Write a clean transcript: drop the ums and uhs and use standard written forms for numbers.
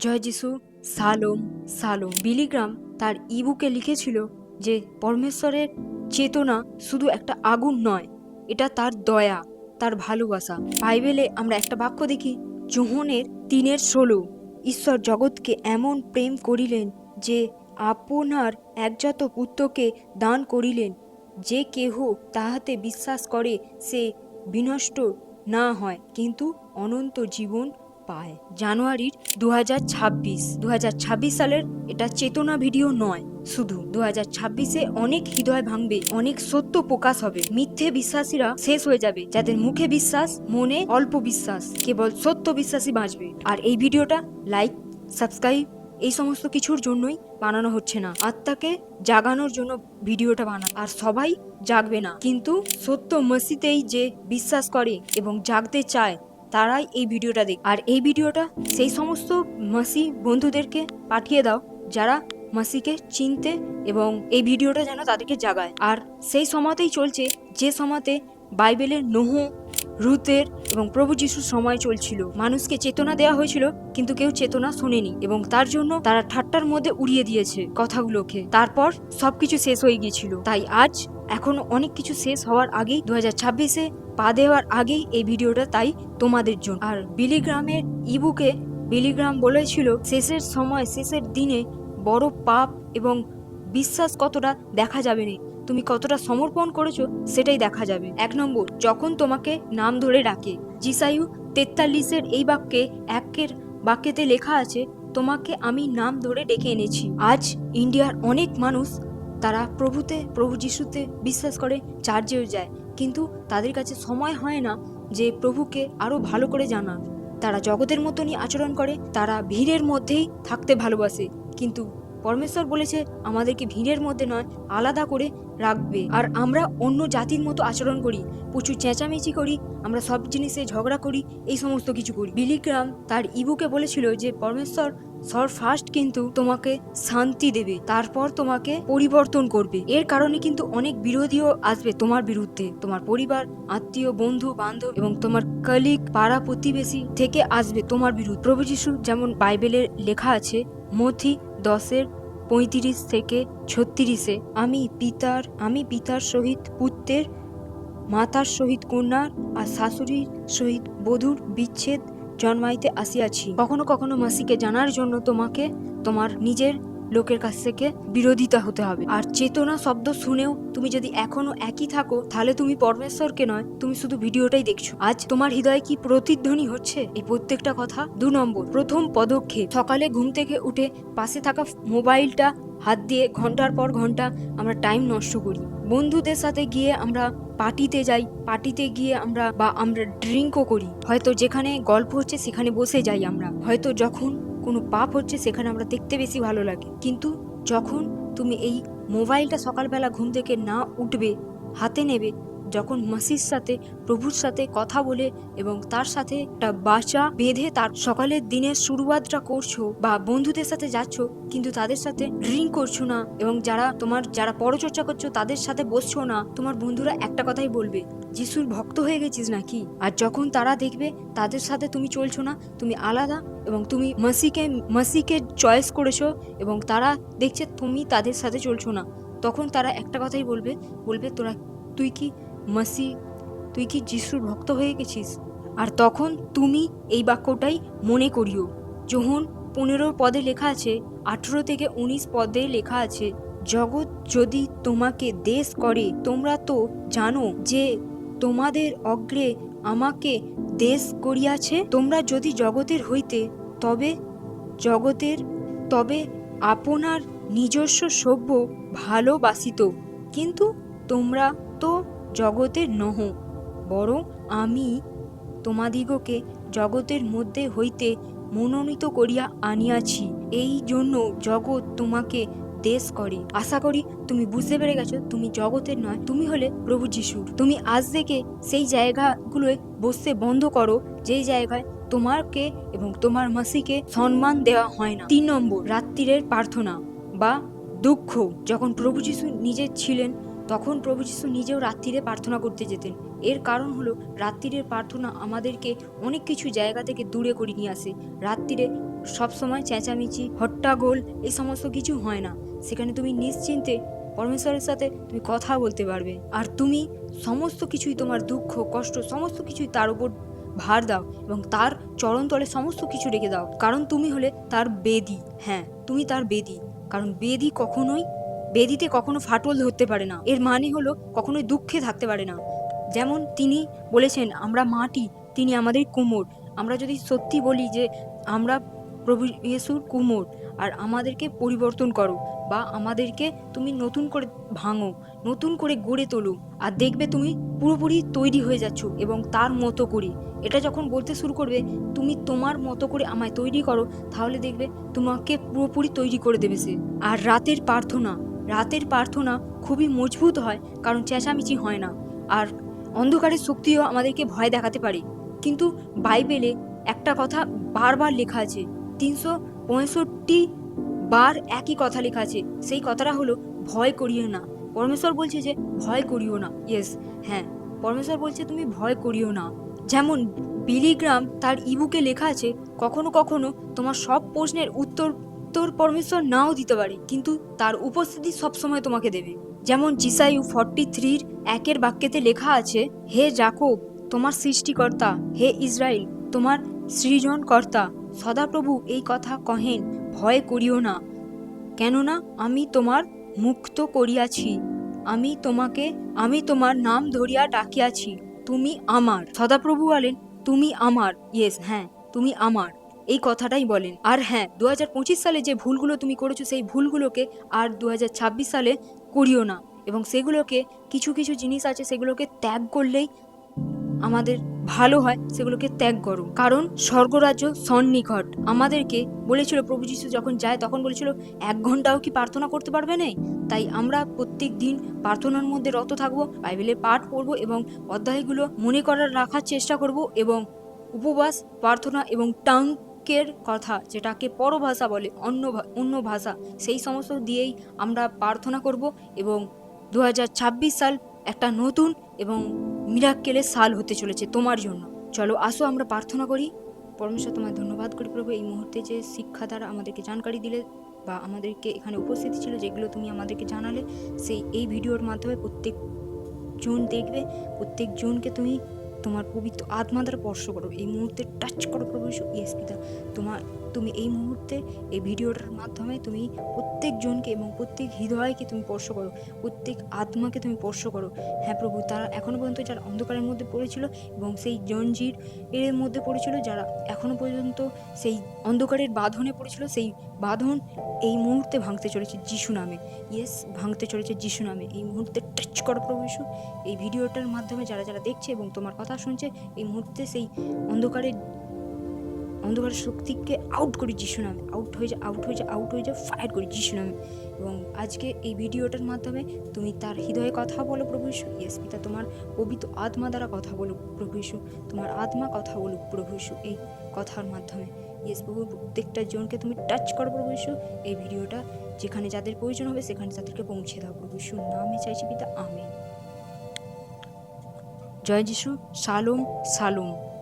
জয় যিশু। সালোম সালোম। বিলিগ্রাম তার ইবুকে লিখেছিল যে পরমেশ্বরের চেতনা শুধু একটা আগুন নয়, এটা তার দয়া, তার ভালোবাসা। বাইবেলে আমরা একটা বাক্য দেখি, যোহনের 3:16, ঈশ্বর জগৎকে এমন প্রেম করিলেন যে আপনার একজাত পুত্রকে দান করিলেন, যে কেহ তাহাতে বিশ্বাস করে সে বিনষ্ট না হয় কিন্তু অনন্ত জীবন পায়। জানুয়ারির 2026 সালের এটা চেতনা ভিডিও নয় শুধু। 2026-এ অনেক হৃদয় ভাঙবে, অনেক সত্য প্রকাশ হবে, মিথ্যে বিশ্বাসীরা শেষ হয়ে যাবে, যাদের মুখে বিশ্বাস মনে অল্প বিশ্বাস, কেবল সত্য বিশ্বাসী বাঁচবে। আর এই ভিডিওটা লাইক, সাবস্ক্রাইব এই সমস্ত কিছুর জন্যই বানানো হচ্ছে না, আত্মাকে জাগানোর জন্য ভিডিওটা বানানো। আর সবাই জাগবে না, কিন্তু সত্য মসিতেই যে বিশ্বাস করে এবং জাগতে চায় তারাই এই ভিডিওটা দেখ। আর এই ভিডিওটা সেই সমস্ত মাসি বন্ধুদেরকে পাঠিয়ে দাও যারা মাসিকে চিনতে, এবং এই ভিডিওটা যেন তাদেরকে জাগায়। আর সেই সময়তেই চলছে যে সময়তে বাইবেলের নোহ, রুতের এবং প্রভু যিশুর সময় চলছিল। মানুষকে চেতনা দেওয়া হয়েছিল কিন্তু কেউ চেতনা শোনেনি, এবং তার জন্য তারা ঠাট্টার মধ্যে উড়িয়ে দিয়েছে কথাগুলোকে। তারপর সবকিছু শেষ হয়ে গিয়েছিল। তাই আজ এখনো অনেক কিছু শেষ হওয়ার আগেই, 2026-এ পা দেওয়ার আগেই এই ভিডিওটা তাই তোমাদের জন্য। আর বিলিগ্রামের ইবুকে বিলিগ্রাম বলেছিল শেষের সময়, শেষের দিনে বড় পাপ এবং বিশ্বাস কতটা দেখা যাবে না, তুমি কতটা সমর্পণ করেছো সেটাই দেখা যাবে। 1 নম্বর, যখন তোমাকে নাম ধরে ডাকে। যিশায়ু 43-এর এই বাক্যেতে লেখা আছে, তোমাকে আমি নাম ধরে ডেকে এনেছি। আজ ইন্ডিয়ার অনেক মানুষ তারা প্রভু যিশুতে বিশ্বাস করে, চার্চেও যায়, কিন্তু তাদের কাছে সময় হয় না যে প্রভুকে আরো ভালো করে জানার। তারা জগতের মতনই আচরণ করে, তারা ভিড়ের মধ্যেই থাকতে ভালোবাসে, কিন্তু পরমেশ্বর বলেছে আমাদেরকে ভিড়ের মধ্যে নয়, আলাদা করে রাখবে। আর আমরা অন্য জাতির মতো আচরণ করি, প্রচুর চেঁচামেচি করি, আমরা সব জিনিসে ঝগড়া করি, এই সমস্ত কিছু করি। বিলিগ্রাম তার ইবুকে বলেছিল যে পরমেশ্বর ফার্স্ট কিন্তু তোমাকে শান্তি দেবে, তারপর তোমাকে পরিবর্তন করবে। এর কারণে কিন্তু অনেক বিরোধীও আসবে তোমার বিরুদ্ধে, তোমার পরিবার, আত্মীয়, বন্ধু বান্ধব এবং তোমার কলিগ, পাড়া প্রতিবেশী থেকে আসবে তোমার বিরুদ্ধে। প্রভু যিশু যেমন বাইবেলে লেখা আছে, মথি 10:35-36, আমি পিতার সহিত পুত্রের, মাতার সহিত কন্যার আর শাশুড়ির সহিত বধূর বিচ্ছেদ জন্মাইতে আসিয়াছি। কখনো কখনো মাসিকে জানার জন্য তোমাকে তোমার নিজের লোকের কাছ থেকে বিরোধিতা হতে হবে। আর চেতনা শব্দ শুনেও তুমি যদি এখনো একই থাকো, তাহলে তুমি পরমেশ্বরকে নয়, তুমি শুধু ভিডিওটাই দেখছো। আজ তোমার হৃদয়ে কি প্রতিধ্বনি হচ্ছে এই প্রত্যেকটা কথা? 2 নম্বর, প্রথম পদক্ষেপ, সকালে ঘুম থেকে উঠে পাশে থাকা মোবাইলটা হাত দিয়ে ঘন্টার পর ঘন্টা আমরা টাইম নষ্ট করি। বন্ধুদের সাথে গিয়ে আমরা পার্টিতে যাই, পার্টিতে গিয়ে আমরা ড্রিঙ্কও করি, হয়তো যেখানে গল্প হচ্ছে সেখানে বসে যাই আমরা, হয়তো যখন কোনো পাপ হচ্ছে সেখানে আমরা দেখতে বেশি ভালো লাগে। কিন্তু যখন তুমি এই মোবাইলটা সকালবেলা ঘুম থেকে না উঠবে হাতে নেবে, যখন মাসির সাথে, প্রভুর সাথে কথা বলে এবং তার সাথে একটা বাঁচা বেঁধে তার সকালের দিনের শুরুয়াতটা করছো, বা বন্ধুদের সাথে যাচ্ছ কিন্তু তাদের সাথে ড্রিঙ্ক করছো না, এবং যারা পরচর্চা করছো তাদের সাথে বসছো না, তোমার বন্ধুরা একটা কথাই বলবে, যিশুর ভক্ত হয়ে গেছিস নাকি? আর যখন তারা দেখবে তাদের সাথে তুমি চলছো না, তুমি আলাদা, এবং তুমি মাসিকে চয়েস করেছো, এবং তারা দেখছে তুমি তাদের সাথে চলছো না, তখন তারা একটা কথাই বলবে, তুই কি যিশুর ভক্ত হয়ে গেছিস? আর তখন তুমি এই বাক্যটাই মনে করিও। যোহন 15 লেখা আছে, 18-19 লেখা আছে, জগৎ যদি তোমাকে দেশ করে, তোমরা তো জানো যে তোমাদের অগ্রে আমাকে দেশ করিয়াছে। তোমরা যদি জগতের হইতে তবে আপনার নিজস্ব সভ্য ভালোবাসিত, কিন্তু তোমরা তো জগতের নহ, বরং আমি তোমাদিগকে জগতের মধ্যে হইতে মনোনীত করিয়া আনিয়াছি, এই জন্য জগৎ তোমাকে দেশ করে। আশা করি তুমি বুঝতে পেরে গেছো, তুমি জগতের নয়, তুমি হলে প্রভু যিশুর। তুমি আজ থেকে সেই জায়গাগুলোয় বসতে বন্ধ করো যেই জায়গায় তোমাকে এবং তোমার মাসিকে সম্মান দেওয়া হয় না। 3 নম্বর, রাত্রিরের প্রার্থনা বা দুঃখ। যখন প্রভু যিশু নিজে ছিলেন, তখন প্রভু যিশু নিজেও রাত্রিরে প্রার্থনা করতে যেতেন। এর কারণ হলো রাত্রিরের প্রার্থনা আমাদেরকে অনেক কিছু জায়গা থেকে দূরে করে নিয়ে আসে। রাত্রিরে সবসময় চেঁচামেচি, হট্টাগোল এই সমস্ত কিছু হয় না। সেখানে তুমি নিশ্চিন্তে পরমেশ্বরের সাথে তুমি কথা বলতে পারবে। আর তুমি সমস্ত কিছুই, তোমার দুঃখ কষ্ট সমস্ত কিছুই তার উপর ভার দাও এবং তার চরণতলে সমস্ত কিছু রেখে দাও। কারণ তুমি হলে তার বেদী। হ্যাঁ, তুমি তার বেদী। কারণ বেদীতে কখনো ফাটল ধরতে পারে না। এর মানে হলো কখনোই দুঃখে থাকতে পারে না। যেমন তিনি বলেছেন, আমরা মাটি, তিনি আমাদের কুমোর। আমরা যদি সত্যি বলি যে আমরা প্রভু ইয়েসুর কুমোর, আর আমাদেরকে পরিবর্তন করো, বা আমাদেরকে তুমি নতুন করে ভাঙো, নতুন করে গড়ে তোলো, আর দেখবে তুমি পুরোপুরি তৈরি হয়ে যাচ্ছ এবং তার মতো করে। এটা যখন বলতে শুরু করবে, তুমি তোমার মতো করে আমায় তৈরি করো, তাহলে দেখবে তোমাকে পুরোপুরি তৈরি করে দেবে সে। আর রাতের প্রার্থনা খুবই মজবুত হয়, কারণ চেঁচামেচি হয় না। আর অন্ধকারের শক্তিও আমাদেরকে ভয় দেখাতে পারে, কিন্তু বাইবেলে একটা কথা বারবার লেখা আছে, 365 বার একই কথা লেখা আছে। সেই কথাটা হলো, ভয় করিও না। পরমেশ্বর বলছে যে ভয় করিও না। ইয়েস, হ্যাঁ, পরমেশ্বর বলছে তুমি ভয় করিও না। যেমন বিলিগ্রাম তার ইবুকে লেখা আছে, কখনো কখনো তোমার সব প্রশ্নের উত্তর পরমেশ্বর নাও দিতে পারে, কিন্তু তার উপস্থিতি সবসময় তোমাকে দেবে। যেমন জিসাইউ 43 1 বাক্যেতে লেখা আছে, হে যাকোব তোমার সৃষ্টিকর্তা, হে ইসরায়েল তোমার সৃজনকর্তা সদাপ্রভু এই কথা কহেন, ভয় করিও না, কেননা আমি তোমার মুক্ত করিয়াছি, আমি তোমার নাম ধরিয়া ডাকিয়াছি, তুমি আমার। সদাপ্রভু বলেন তুমি আমার। ইয়েস, হ্যাঁ, তুমি আমার, এই কথাটাই বলেন। আর হ্যাঁ, 2025 সালে যে ভুলগুলো তুমি করেছো, সেই ভুলগুলোকে আর 2026 সালে করিও না। এবং সেগুলোকে, কিছু কিছু জিনিস আছে সেগুলোকে ত্যাগ করলেই আমাদের ভালো হয়, সেগুলোকে ত্যাগ করো। কারণ স্বর্গরাজ্য সন্নিকট। আমাদেরকে বলেছিল, প্রভু যীশু যখন যায় তখন বলেছিল, 1 ঘন্টাও কি প্রার্থনা করতে পারবে না? তাই আমরা প্রত্যেক দিন প্রার্থনার মধ্যে রত থাকবো, বাইবেলে পাঠ পড়বো এবং অধ্যায়গুলো মনে করার রাখার চেষ্টা করব, এবং উপবাস, প্রার্থনা এবং টাঙ্কের কথা, যেটাকে পরভাষা বলে, অন্য ভাষা, সেই সমস্ত দিয়েই আমরা প্রার্থনা করব। এবং 2026 সাল একটা নতুন এবং মিরাক্কেলের সাল হতে চলেছে তোমার জন্য। চলো আসো আমরা প্রার্থনা করি। পরমেশ্বর তোমায় ধন্যবাদ করি প্রভু, এই মুহূর্তে যে শিক্ষা দ্বারা আমাদেরকে জানকারি দিলে, বা আমাদেরকে এখানে উপস্থিতি ছিল যেগুলো তুমি আমাদেরকে জানালে, এই ভিডিওর মাধ্যমে প্রত্যেক জন দেখবে, প্রত্যেক জনকে তুমি তোমার পবিত্র আত্মা দ্বারা স্পর্শ করো, এই মুহূর্তে টাচ করো প্রভু যীশু। ইয়েস পিতা, তুমি এই মুহূর্তে এই ভিডিওটার মাধ্যমে তুমি প্রত্যেক জনকে এবং প্রত্যেক হৃদয়কে তুমি স্পর্শ করো, প্রত্যেক আত্মাকে তুমি স্পর্শ করো। হ্যাঁ প্রভু, তারা এখনো পর্যন্ত যারা অন্ধকারের মধ্যে পড়েছিল এবং সেই জঞ্জির এর মধ্যে পড়েছিল, যারা এখনো পর্যন্ত সেই অন্ধকারের বাঁধনে পড়েছিল, সেই বাঁধন এই মুহূর্তে ভাঙতে চলেছে যিশু নামে। ইয়েস, ভাঙতে চলেছে যিশু নামে। এই মুহূর্তে টাচ করো প্রভু যীশু। এই ভিডিওটার মাধ্যমে যারা যারা দেখছে এবং তোমার কথা শুনছে, এই মুহূর্তে সেই অন্ধকারের শক্তিকে আউট করি যিশু নামে। আউট হয়ে যা, ফায়ার করি যিশু নামে। এবং আজকে এই ভিডিওটার মাধ্যমে তুমি তার হৃদয়ে কথা বলো প্রভু যীশু। ইয়েস পিতা, তোমার পবিত্র আত্মা দ্বারা কথা বলো প্রভু যীশু, তোমার আত্মা কথা বলো প্রভু যীশু এই কথার মাধ্যমে। ইয়েস প্রভু, প্রত্যেকটা জনকে তুমি টাচ করো প্রভু যীশু। এই ভিডিওটা যেখানে যাদের প্রয়োজন হবে সেখানে তাদেরকে পৌঁছে দাও প্রভু যীশুর নামে চাইছি পিতা, আমেন। জয় যিশু। শালোম শালোম।